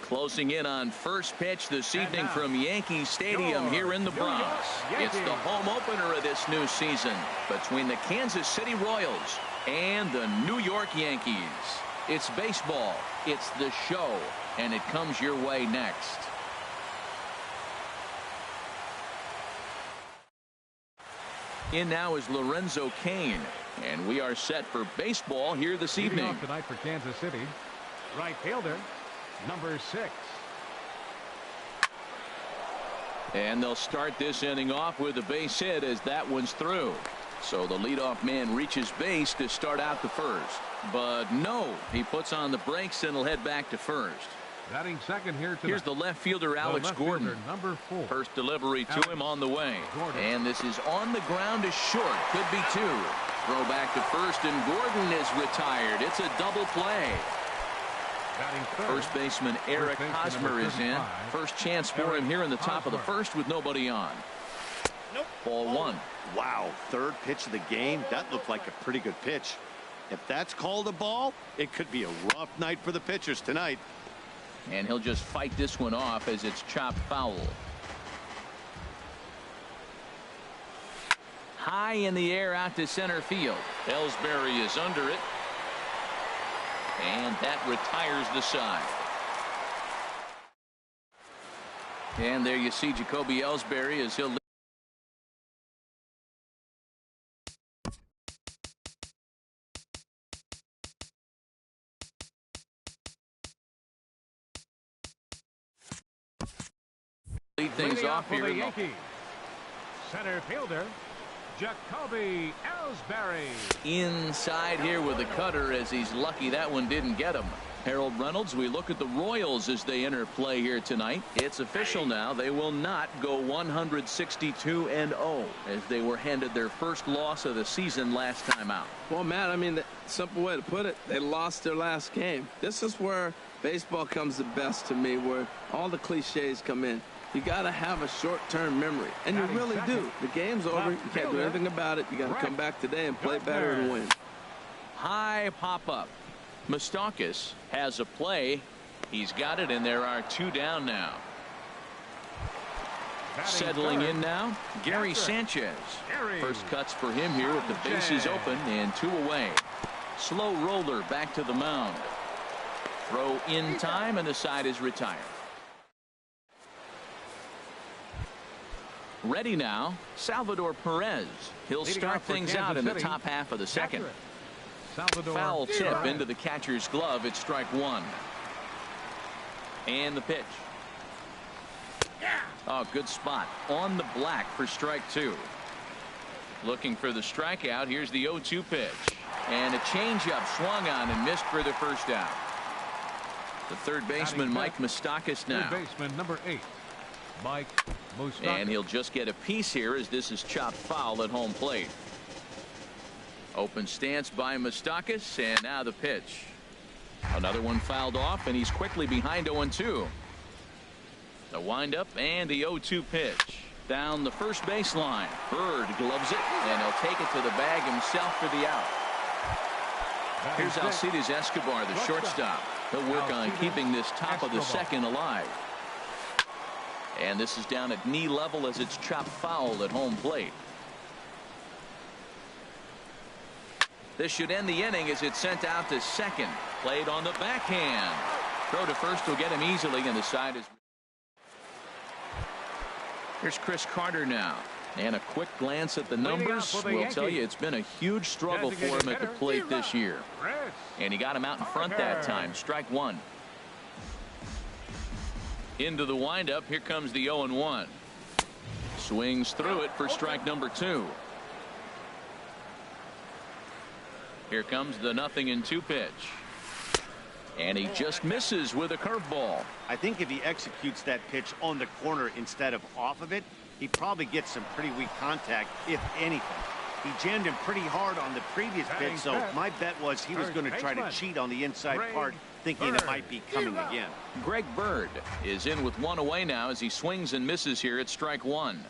Closing in on first pitch this evening from Yankee Stadium here in the Bronx. It's the home opener of this new season between the Kansas City Royals and the New York Yankees. It's baseball, it's the show, and it comes your way next. In now is Lorenzo Cain, and we are set for baseball here this evening. Leading off tonight for Kansas City, right fielder, number 6. And they'll start this inning off with a base hit as that one's through. So the leadoff man reaches base to start out the first. But no, he puts on the brakes and will head back to first. Batting second here tonight. Here's the left fielder, Alex Gordon. Number 4. First delivery to him on the way. And this is on the ground to short. Could be 2. Throw back to first, and Gordon is retired. It's a double play. First baseman Eric Hosmer is in. First chance for him here in the top of the first with nobody on. Ball 1. Wow, third pitch of the game. That looked like a pretty good pitch. If that's called a ball, it could be a rough night for the pitchers tonight. And he'll just fight this one off as it's chopped foul. High in the air out to center field. Ellsbury is under it. And that retires the side. And there you see Jacoby Ellsbury as he'll lead things off here. Center fielder, Jacoby Ellsbury. Inside here with the cutter, as he's lucky that one didn't get him. Harold Reynolds, we look at the Royals as they enter play here tonight. It's official now. They will not go 162-0 as they were handed their first loss of the season last time out. Well, Matt, I mean, the simple way to put it, they lost their last game. This is where baseball comes the best to me, where all the cliches come in. You got to have a short-term memory, and you really do. The game's over. You can't do anything about it. You got to come back today and play better and win. High pop-up. Moustakas has a play. He's got it, and there are 2 down now. Settling in now, Gary Sanchez. First cuts for him here with the bases open and 2 away. Slow roller back to the mound. Throw in time, and the side is retired. Ready now, Salvador Perez. He'll start things out in the top half of the second. Foul tip into the catcher's glove. It's strike 1. And the pitch. Oh, good spot on the black for strike 2. Looking for the strikeout. Here's the 0-2 pitch. And a changeup swung on and missed for the first out. The third baseman, Mike Moustakas now. Third baseman, number 8. Mike Moustakas. And he'll just get a piece here as this is chopped foul at home plate. Open stance by Moustakas, and now the pitch. Another one fouled off, and he's quickly behind 0-2. The windup and the 0-2 pitch. Down the first baseline. Bird gloves it, and he'll take it to the bag himself for the out. Here's Alcides Escobar, the shortstop. He'll work on keeping this top of the second alive. And this is down at knee level as it's chopped foul at home plate. This should end the inning as it's sent out to second. Played on the backhand. Throw to first will get him easily, and the side is. Here's Chris Carter now. And a quick glance at the numbers will tell you it's been a huge struggle for him at the plate this year. And he got him out in front that time. Strike 1. Into the windup. Here comes the 0-1. Swings through it for strike number 2. Here comes the 0-2 pitch. And he just misses with a curveball. I think if he executes that pitch on the corner instead of off of it, he probably gets some pretty weak contact, if anything. He jammed him pretty hard on the previous pitch, so my bet was he was going to try to cheat on the inside part, thinking it might be coming again. Greg Bird is in with 1 away now as he swings and misses here at strike 1.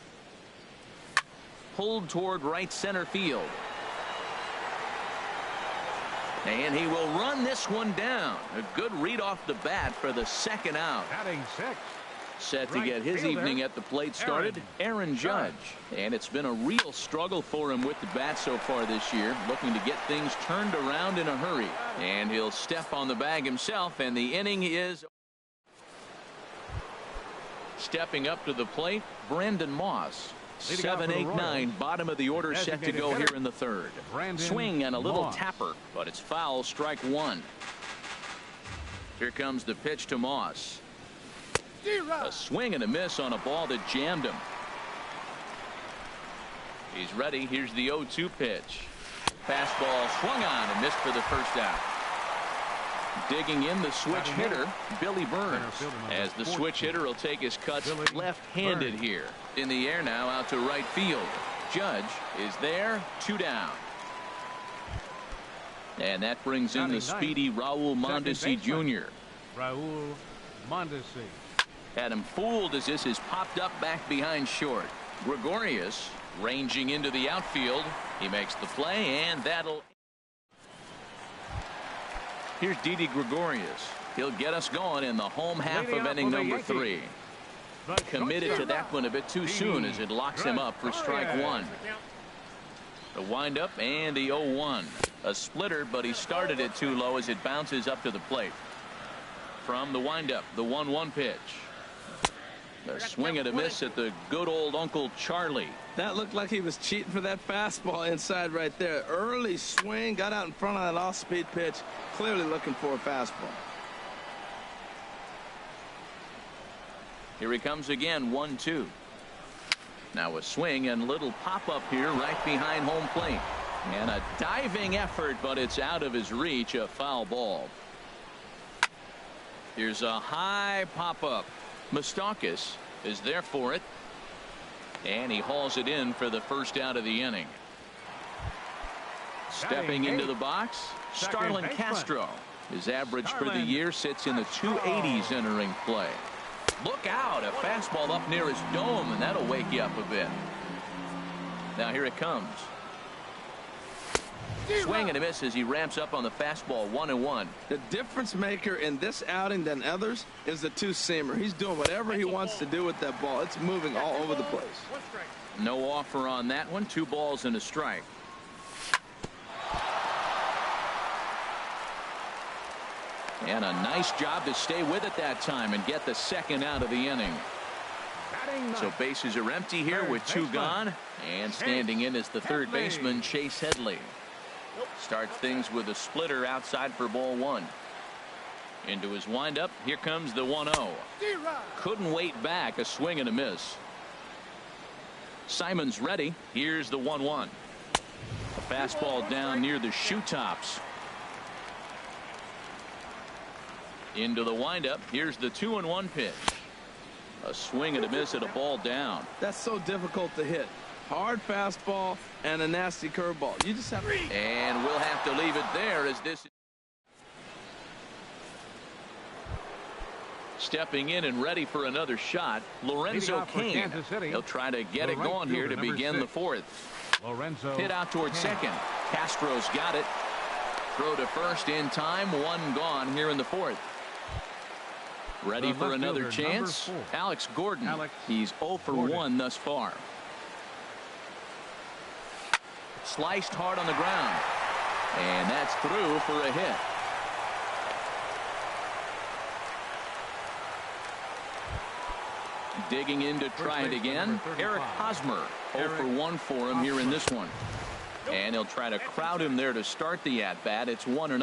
Pulled toward right center field. And he will run this one down. A good read off the bat for the second out. Batting six. Set to get his evening at the plate started, Aaron Judge. And it's been a real struggle for him with the bat so far this year, looking to get things turned around in a hurry. And he'll step on the bag himself, and the inning is... Stepping up to the plate, Brandon Moss. 7, 8, 9, bottom of the order, set to go here in the third. Swing and a little tapper, but it's foul, strike one. Here comes the pitch to Moss. A swing and a miss on a ball that jammed him. He's ready. Here's the 0-2 pitch. Fastball swung on and missed for the first out. Digging in the switch hitter, Billy Burns, as the switch hitter will take his cuts left-handed here. In the air now, out to right field. Judge is there, 2 down. And that brings in the speedy Raul Mondesi Jr. Raul Mondesi. Had him fooled as this is popped up back behind short. Gregorius ranging into the outfield. He makes the play, and that'll... Here's Didi Gregorius. He'll get us going in the home half of inning number 3. Committed to that one a bit too soon as it locks him up for strike one. The windup and the 0-1. A splitter, but he started it too low as it bounces up to the plate. From the windup, the 1-1 pitch. A swing and a miss at the good old Uncle Charlie. That looked like he was cheating for that fastball inside right there. Early swing, got out in front of that off-speed pitch. Clearly looking for a fastball. Here he comes again, 1-2. Now a swing and a little pop-up here right behind home plate. And a diving effort, but it's out of his reach, a foul ball. Here's a high pop-up. Moustakas is there for it. And he hauls it in for the first out of the inning. Stepping into the box, Starlin Castro. His average for the year sits in the 280s entering play. Look out, a fastball up near his dome, and that'll wake you up a bit. Now here it comes. Swing and a miss as he ramps up on the fastball, 1-1. The difference maker in this outing than others is the two-seamer. He's doing whatever he wants to do with that ball. It's moving all over the place. No offer on that one. 2 balls and a strike. And a nice job to stay with it that time and get the second out of the inning. So bases are empty here with 2 gone. And standing in is the third baseman, Chase Headley. Starts things with a splitter outside for ball 1. Into his windup. Here comes the 1-0. Couldn't wait back. A swing and a miss. Simon's ready. Here's the 1-1. A fastball down near the shoe tops. Into the windup. Here's the 2-1 pitch. A swing and a miss at a ball down. That's so difficult to hit. Hard fastball and a nasty curveball. You just have to... And we'll have to leave it there as this... Stepping in and ready for another shot, Lorenzo Cain. He'll try to get it going here to begin the 4th. Hit out towards second. Castro's got it. Throw to first in time. 1 gone here in the 4th. Ready for another chance. Alex Gordon. He's 0 for 1 thus far. Sliced hard on the ground. And that's through for a hit. Digging in to try it again. Eric Hosmer. 0 for 1 for him here in this one. And he'll try to crowd him there to start the at-bat. It's 1-0.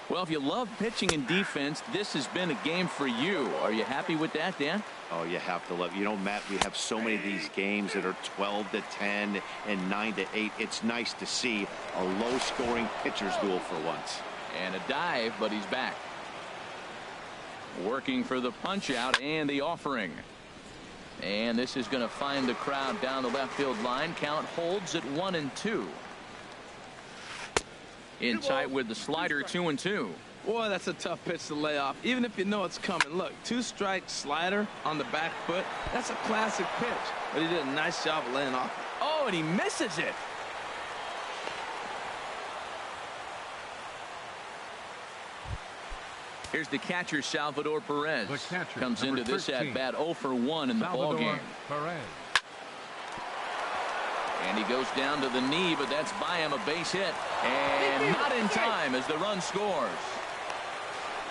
Well, if you love pitching and defense, this has been a game for you. Are you happy with that, Dan? Oh, you have to love. You know, Matt, we have so many of these games that are 12-10 and 9-8. It's nice to see a low-scoring pitcher's duel for once. And a dive, but he's back. Working for the punch-out and the offering. And this is going to find the crowd down the left field line. Count holds at 1-2. In tight with the slider, 2-2. Boy, that's a tough pitch to lay off, even if you know it's coming. Look, 2-strike slider on the back foot. That's a classic pitch, but he did a nice job of laying off. Oh, and he misses it. Here's the catcher, Salvador Perez. The catcher, comes into this 13, at bat 0 for 1 in the ball game. Perez. And he goes down to the knee, but that's by him, a base hit. And not in time as the run scores.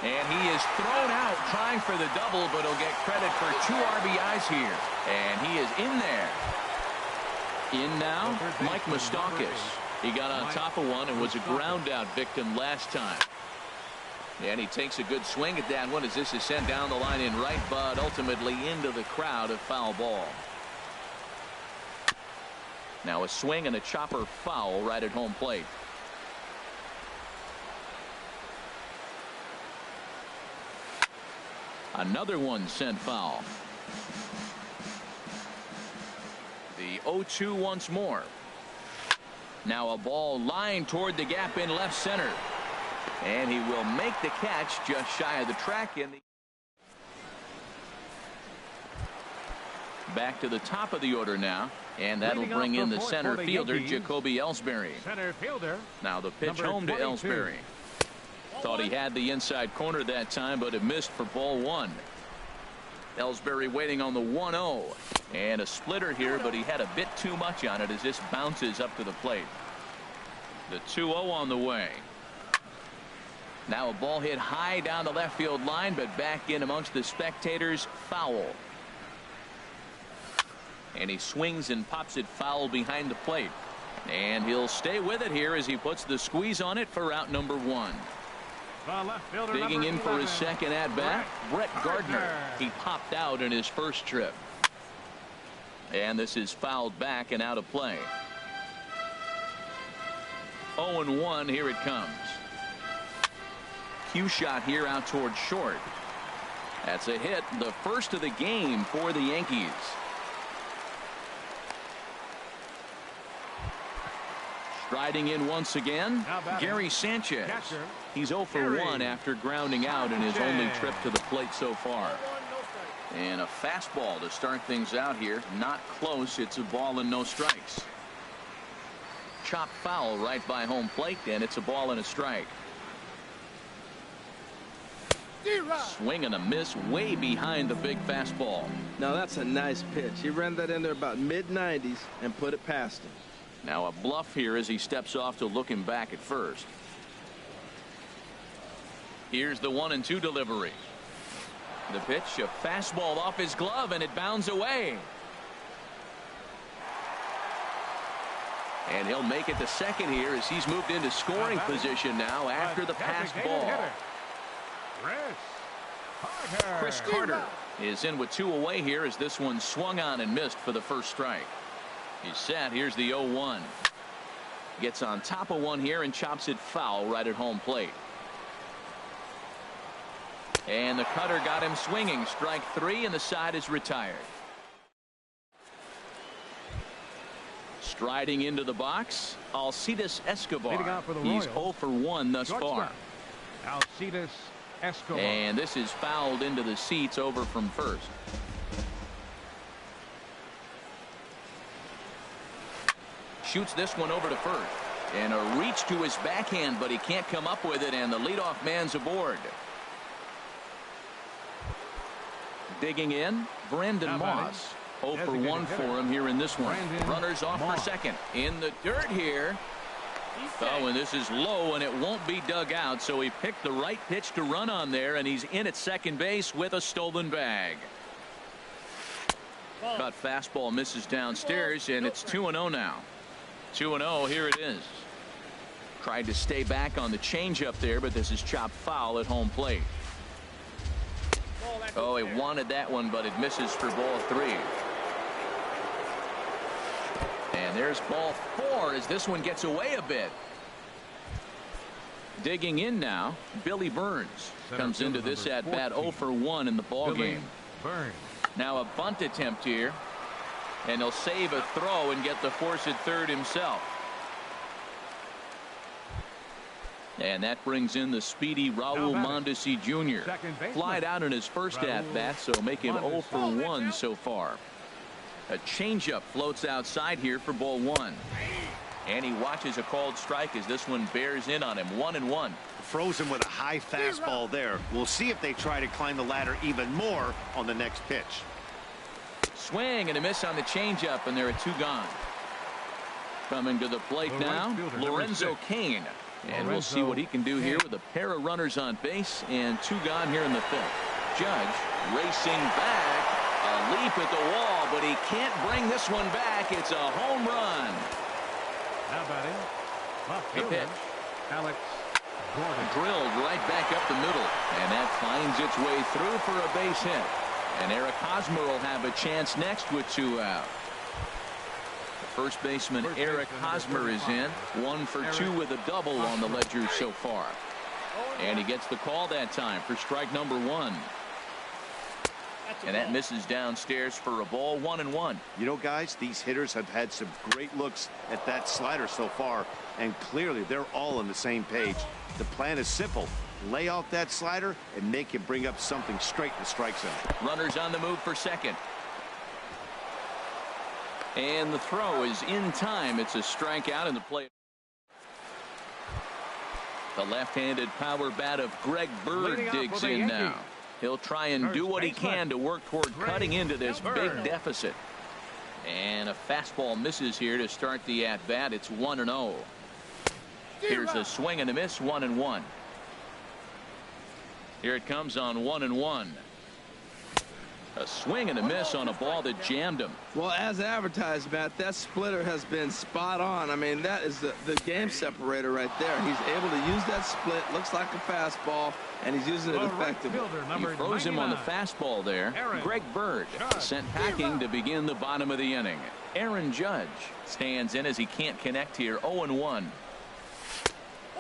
And he is thrown out trying for the double, but he'll get credit for 2 RBIs here. And he is in there. In now, Mike Moustakas. He got on top of one and was a ground out victim last time. And he takes a good swing at that one as this is sent down the line in right, but ultimately into the crowd, a foul ball. Now a swing and a chopper foul right at home plate. Another one sent foul. The 0-2 once more. Now a ball lined toward the gap in left center. And he will make the catch just shy of the track. Back to the top of the order now. And that'll bring in the center fielder, Jacoby Ellsbury. Center fielder. Now the pitch home to Ellsbury. Thought he had the inside corner that time, but it missed for ball 1. Ellsbury waiting on the 1-0. And a splitter here, but he had a bit too much on it as this bounces up to the plate. The 2-0 on the way. Now a ball hit high down the left field line, but back in amongst the spectators. Foul. And he swings and pops it foul behind the plate. And he'll stay with it here as he puts the squeeze on it for out number 1. Digging in for his second at bat, Brett Gardner. He popped out in his first trip. And this is fouled back and out of play. 0-1, here it comes. Cue shot here out toward short. That's a hit, the first of the game for the Yankees. Striding in once again, Gary Sanchez. He's 0 for 1 after grounding out in his only trip to the plate so far. And a fastball to start things out here. Not close. It's a ball and no strikes. Chop foul right by home plate, and it's a ball and a strike. Swing and a miss way behind the big fastball. Now that's a nice pitch. He ran that in there about mid-90s and put it past him. Now a bluff here as he steps off to look him back at first. Here's the 1-2 delivery. The pitch, a fastball off his glove, and it bounds away. And he'll make it to second here as he's moved into scoring position now after the passed ball. Chris Carter is in with 2 away here as this one swung on and missed for the first strike. He's set. Here's the 0-1. Gets on top of one here and chops it foul right at home plate. And the cutter got him swinging. Strike 3, and the side is retired. Striding into the box, Alcides Escobar. He's 0 for 1 thus far. Alcides Escobar. And this is fouled into the seats over from first. Shoots this one over to first. And a reach to his backhand, but he can't come up with it, and the leadoff man's aboard. Digging in, Brandon Moss. 0 for 1 for him here in this one. Runners off for second. In the dirt here. Oh, and this is low, and it won't be dug out, so he picked the right pitch to run on there, and he's in at second base with a stolen bag. Cut fastball misses downstairs, and it's 2-0 now. 2-0, here it is. Tried to stay back on the changeup there, but this is chopped foul at home plate. Oh, he wanted that one, but it misses for ball 3. And there's ball 4 as this one gets away a bit. Digging in now, Billy Burns comes into this at bat 0 for 1 in the ball game. Now a bunt attempt here. And he'll save a throw and get the force at third himself. And that brings in the speedy Raul Mondesi Jr. Flied out in his first at-bat, so make him 0 for 1 so far. A changeup floats outside here for ball 1. And he watches a called strike as this one bears in on him. 1-1. Frozen with a high fastball there. We'll see if they try to climb the ladder even more on the next pitch. Swing and a miss on the changeup, and there are 2 gone. Coming to the plate now, Lorenzo Cain. And we'll see what he can do here with a pair of runners on base and 2 gone here in the 5th. Judge racing back. A leap at the wall, but he can't bring this one back. It's a home run. Now batting, left The fielder, pitch. Alex Gordon. Drilled right back up the middle. And that finds its way through for a base hit. And Eric Hosmer will have a chance next with 2 out. First baseman Eric Hosmer is in. 1 for 2 with a double on the ledger so far. And he gets the call that time for strike number 1. And that misses downstairs for a ball. 1-1. You know, guys, these hitters have had some great looks at that slider so far, and clearly they're all on the same page. The plan is simple. Lay off that slider and make him bring up something straight in the strike zone. Runners on the move for second. And the throw is in time. It's a strikeout in the play. The left-handed power bat of Greg Bird digs in now. He'll try and do what he can to work toward cutting into this big deficit. And a fastball misses here to start the at-bat. It's 1-0. Here's a swing and a miss. 1-1. Here it comes on 1-1. A swing and a miss on a ball that jammed him. Well, as advertised, Matt, that splitter has been spot on. I mean, that is the game separator right there. He's able to use that split. Looks like a fastball, and he's using it effectively. He froze him on the fastball there. Greg Bird sent packing to begin the bottom of the inning. Aaron Judge stands in as he can't connect here. 0-1.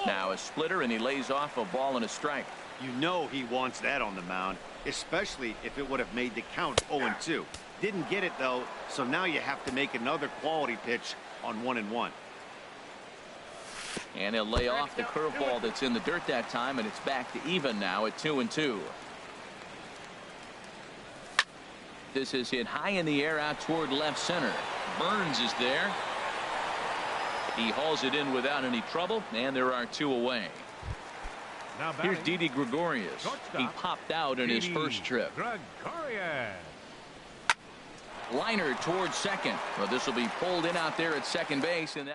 Now a splitter, and he lays off a ball and a strike. You know he wants that on the mound, especially if it would have made the count 0-2. Didn't get it, though, so now you have to make another quality pitch on 1-1. And he'll lay off the curveball that's in the dirt that time, and it's back to even now at 2-2. This is hit high in the air out toward left center. Burns is there. He hauls it in without any trouble, and there are 2 away. Here's Didi Gregorius. He popped out in his first trip. Liner towards second. Well, this will be pulled in out there at second base. And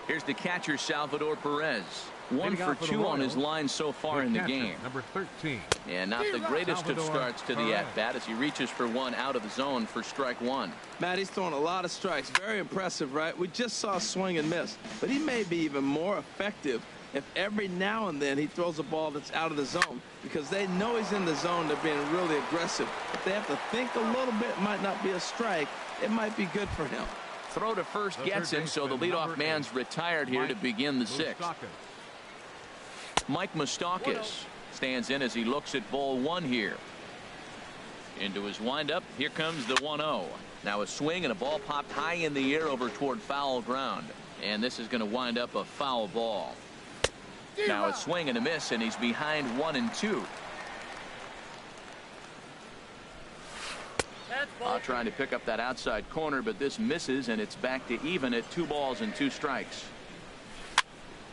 here's the catcher, Salvador Perez. 1 for 2 on his line so far in the game. Number 13. And not the greatest of starts to the at-bat as he reaches for 1 out of the zone for strike 1. Matt, he's throwing a lot of strikes. Very impressive, right? We just saw a swing and miss. But he may be even more effective if every now and then he throws a ball that's out of the zone, because they know he's in the zone. They're being really aggressive. If they have to think a little bit, it might not be a strike. It might be good for him. Throw to first gets him, so the leadoff man's retired here to begin the 6th. Mike Moustakas stands in as he looks at ball 1 here. Into his windup. Here comes the 1-0. Now a swing and a ball popped high in the air over toward foul ground. And this is going to wind up a foul ball. Now a swing and a miss, and he's behind 1-2. Trying to pick up that outside corner, but this misses, and it's back to even at 2 balls and 2 strikes.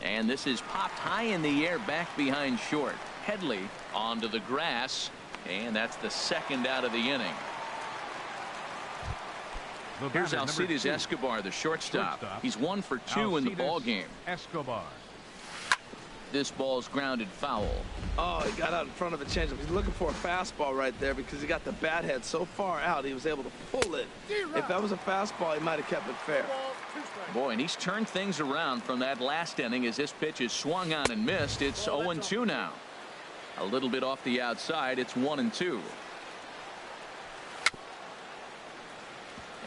And this is popped high in the air back behind short. Headley onto the grass, and that's the 2nd out of the inning. Here's Alcides Escobar, the shortstop. He's 1 for 2 in the ball game. Escobar. This ball's grounded foul. Oh, he got out in front of a changeup. He's looking for a fastball right there because he got the bat head so far out he was able to pull it. If that was a fastball, he might have kept it fair. Boy, and he's turned things around from that last inning as this pitch is swung on and missed. It's 0-2 now. A little bit off the outside. It's 1-2.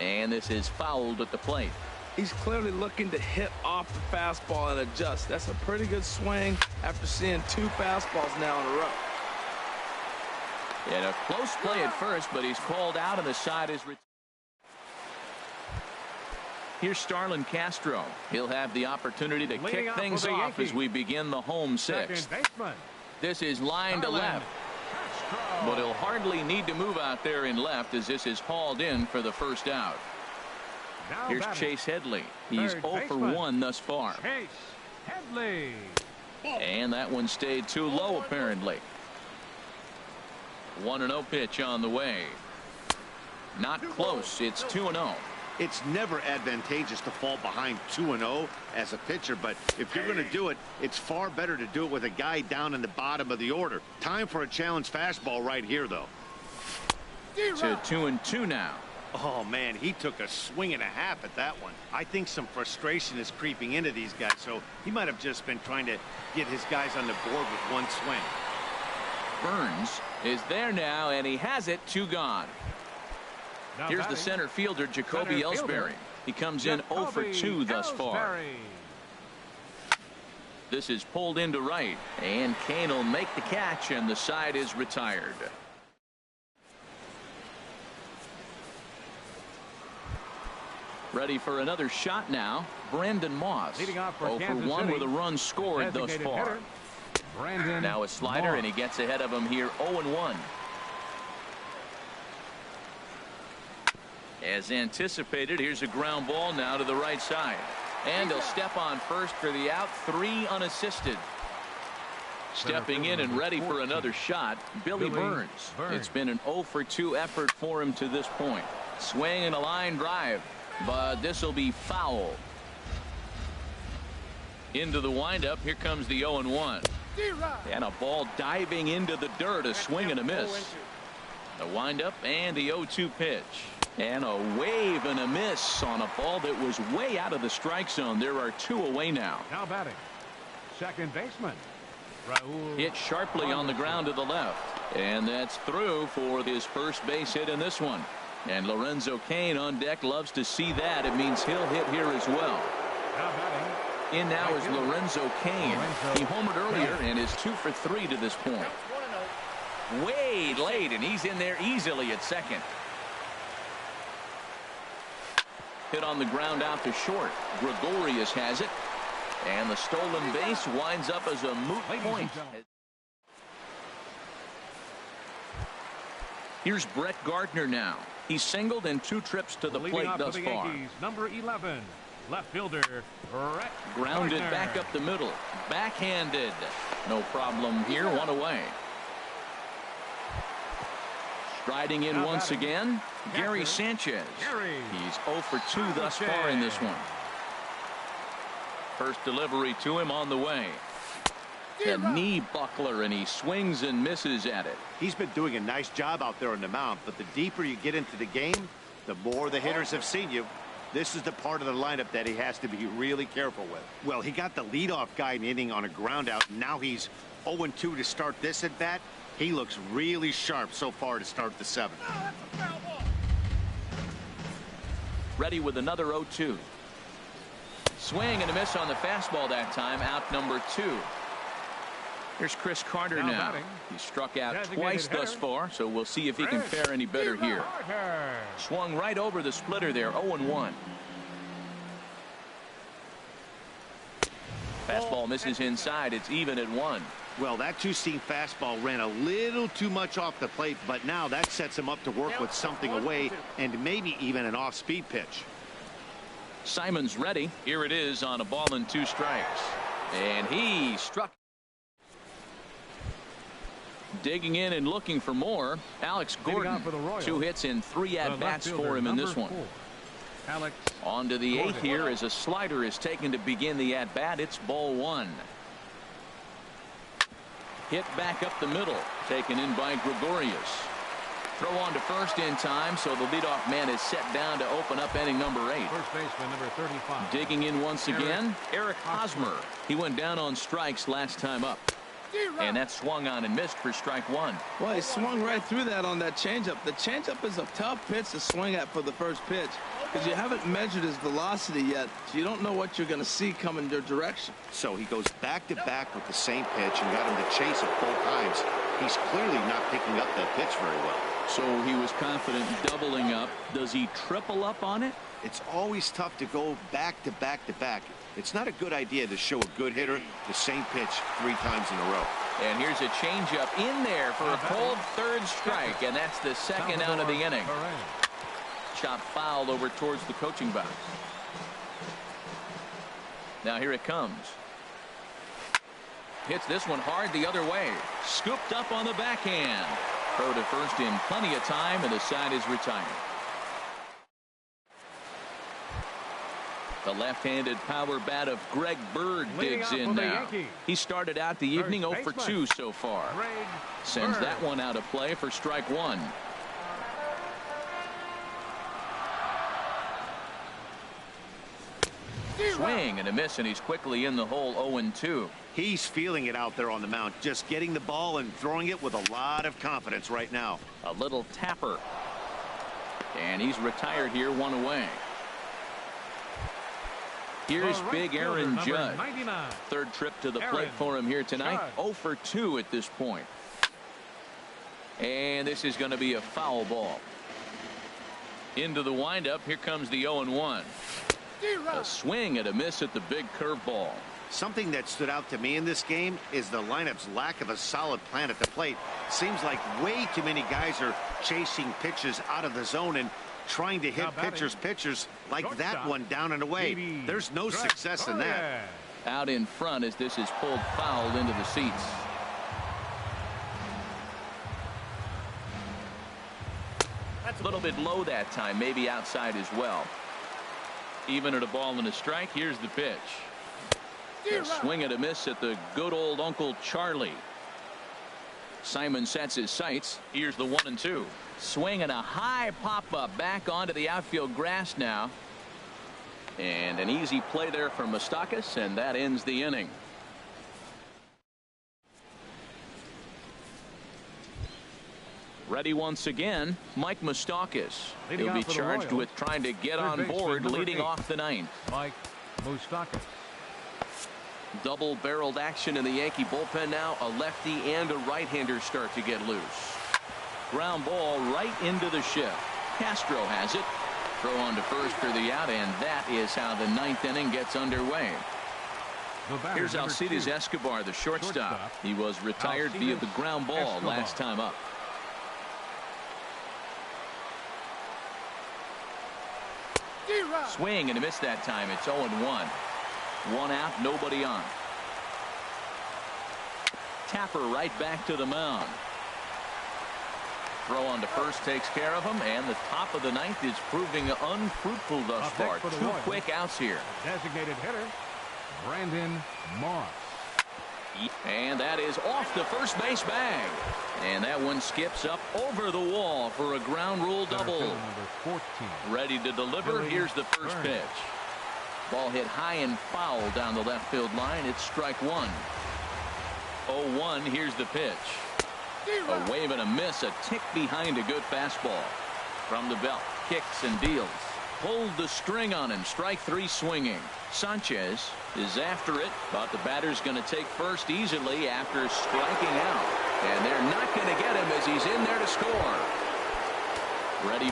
And this is fouled at the plate. He's clearly looking to hit off the fastball and adjust. That's a pretty good swing after seeing 2 fastballs now in a row. And a close play at first, but he's called out and the side is retired. Here's Starlin Castro. He'll have the opportunity to kick things off as we begin the home 6th. This is line to left. But he'll hardly need to move out there in left as this is hauled in for the first out. Now Here's batting. Chase Headley. He's Third 0 for baseman. 1 thus far. Chase Headley. And that one stayed too low, apparently. 1-0 pitch on the way. Not close. It's 2-0. It's never advantageous to fall behind 2-0 as a pitcher, but if you're going to do it, it's far better to do it with a guy down in the bottom of the order. Time for a challenge fastball right here, though. To 2-2 now. Oh, man, he took a swing and a half at that one. I think some frustration is creeping into these guys, so he might have just been trying to get his guys on the board with one swing. Burns is there now, and he has it. 2 gone. Now Here's batting. the center fielder, Jacoby Center fielder. Ellsbury. He comes in 0 for 2 thus far. Ellsbury. This is pulled into right, and Kane will make the catch, and the side is retired. Ready for another shot now. Brandon Moss. Leading off for 0 for Kansas 1 City. with a run scored thus Designated far. hitter, Brandon Now a slider, Moss. and he gets ahead of him here 0-1. As anticipated, here's a ground ball now to the right side. And he'll step on first for the out. 3 unassisted. Stepping in and ready for another shot, Billy Burns. It's been an 0 for 2 effort for him to this point. Swing and a line drive, but this will be foul. Into the windup. Here comes the 0-1. And a ball diving into the dirt. A swing and a miss. The windup and the 0-2 pitch. And a wave and a miss on a ball that was way out of the strike zone. There are 2 away now. Now batting. Second baseman. Raul. Hit sharply on the ground to the left. And that's through for his first base hit in this one. And Lorenzo Cain on deck loves to see that. It means he'll hit here as well. Now batting. In now is Lorenzo Cain. He homered earlier and is 2 for 3 to this point. Way late, and he's in there easily at second. Hit on the ground out to short. Gregorius has it. And the stolen base winds up as a moot point. Here's Brett Gardner now. He's singled in 2 trips to the Leading plate off thus for the far. Yankees, number 11, left fielder, Brett Grounded Gardner. back up the middle. Backhanded. No problem here. 1 away. Striding in Now once batting. again, Gary Catcher, Sanchez. Gary He's 0 for 2 thus far in this one. First delivery to him on the way. A knee buckler, and he swings and misses at it. He's been doing a nice job out there on the mound, but the deeper you get into the game, the more the hitters have seen you. This is the part of the lineup that he has to be really careful with. Well, he got the leadoff guy in the inning on a ground out. Now he's 0-2 to start this at bat. He looks really sharp so far to start the 7th. Ready with another 0-2. Swing and a miss on the fastball that time. Out number 2. Here's Chris Carter Now now. batting. He struck out Designated twice thus hitter. far, so we'll see if he can fare any better here. Carter. Swung right over the splitter there. 0-1. Fastball misses inside. It's even at 1. Well, that 2-seam fastball ran a little too much off the plate, but now that sets him up to work with something away and maybe even an off-speed pitch. Simon's ready. Here it is on a ball and 2 strikes. And he struck. Digging in and looking for more. Alex Gordon. For the Royals, 2 hits in 3 at-bats for him in this one. 4, Alex On to the 8th Gordon. here as a slider is taken to begin the at-bat. It's ball 1. Hit back up the middle. Taken in by Gregorius. Throw on to first in time, so the leadoff man is set down to open up inning number 8. First baseman, number 35. Digging in once again, Eric Hosmer. He went down on strikes last time up. And that swung on and missed for strike 1. Well, he swung right through that on that changeup. The changeup is a tough pitch to swing at for the first pitch because you haven't measured his velocity yet, so you don't know what you're going to see coming your direction. So he goes back-to-back with the same pitch and got him to chase it both times. He's clearly not picking up that pitch very well. So he was confident doubling up. Does he triple up on it? It's always tough to go back-to-back-to-back. It's not a good idea to show a good hitter the same pitch 3 times in a row. And here's a changeup in there for a cold 3rd strike, and that's the 2nd out of the inning. Chop foul over towards the coaching box. Now here it comes. Hits this one hard the other way. Scooped up on the backhand. Throw to first in plenty of time, and the side is retired. The left-handed power bat of Greg Bird digs in now. He started out the evening 0 for 2 so far. Sends that one out of play for strike one. Swing and a miss, and he's quickly in the hole. 0-2. He's feeling it out there on the mound, just getting the ball and throwing it with a lot of confidence right now. A little tapper, and he's retired here, one away. Here's big Aaron Judge. 99. Third trip to the plate for him here tonight. 0 for 2 at this point. And this is going to be a foul ball. Into the windup. Here comes the 0-1. A swing and a miss at the big curveball. Something that stood out to me in this game is the lineup's lack of a solid plan at the plate. Seems like way too many guys are chasing pitches out of the zone and trying to hit pitchers like that one down and away. There's no success in that. Out in front as this is pulled foul into the seats. That's a little bit low that time, maybe outside as well. Even at a ball and a strike. Here's the pitch. A swing and a miss at the good old Uncle Charlie. Simon sets his sights. Here's the 1-2. Swing and a high pop up back onto the outfield grass now. And an easy play there for Moustakas, and that ends the inning. Ready once again, Mike Moustakas. He'll be charged with trying to get on board leading off the ninth. Mike Moustakas. Double-barreled action in the Yankee bullpen now. A lefty and a right-hander start to get loose. Ground ball right into the shift. Castro has it. Throw on to first for the out, and that is how the ninth inning gets underway. Here's Alcides Escobar, the shortstop. He was retired via the ground ball last time up. Swing and a miss that time. It's 0-1. One out, nobody on. Tapper right back to the mound. Throw on to first takes care of him, and the top of the ninth is proving unfruitful thus far. 2 quick outs here. Designated hitter, Brandon Moss. And that is off the first base bag. And that one skips up over the wall for a ground rule double. Number 14. Ready to deliver. Here's the first pitch. Ball hit high and foul down the left field line. It's strike one. 0-1. Here's the pitch. A wave and a miss. A tick behind a good fastball. From the belt. Kicks and deals. Pulled the string on him. Strike three swinging. Sanchez is after it, but the batter's going to take first easily after striking out. And they're not going to get him as he's in there to score. Ready.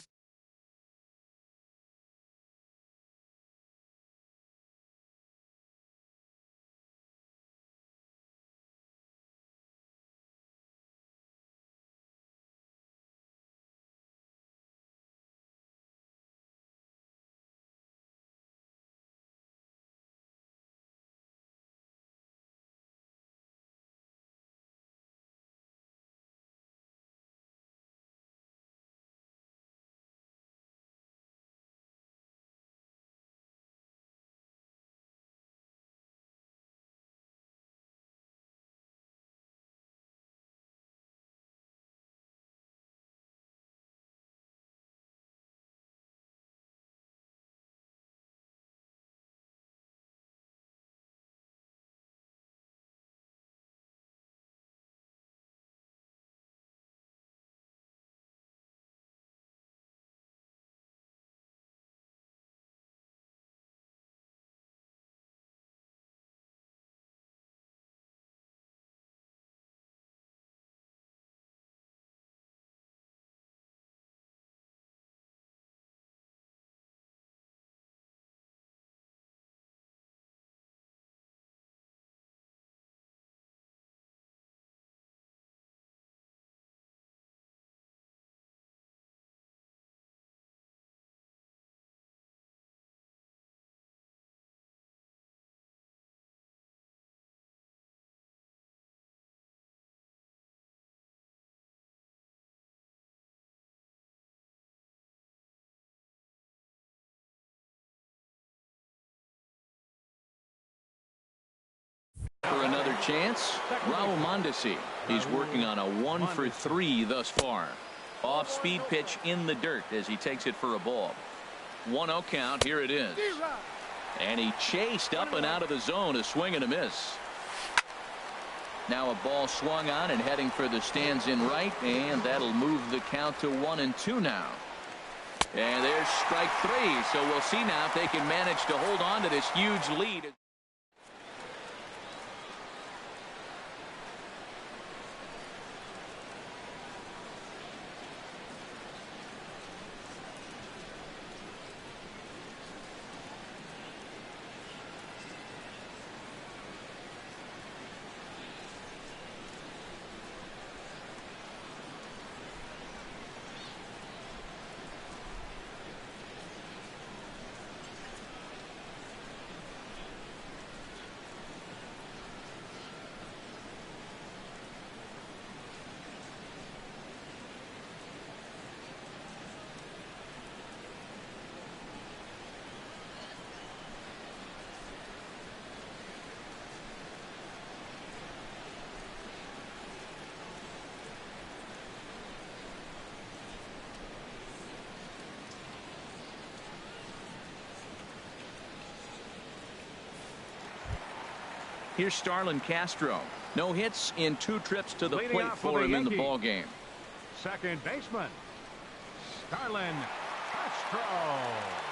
For another chance, Raul Mondesi. He's working on a 1-for-3 thus far. Off-speed pitch in the dirt as he takes it for a ball. 1-0 count. Here it is. And he chased up and out of the zone. A swing and a miss. Now a ball swung on and heading for the stands in right, and that'll move the count to 1-2 now. And there's strike 3. So we'll see now if they can manage to hold on to this huge lead. Here's Starlin Castro. No hits in 2 trips to the plate for him in the ball game. Second baseman, Starlin Castro.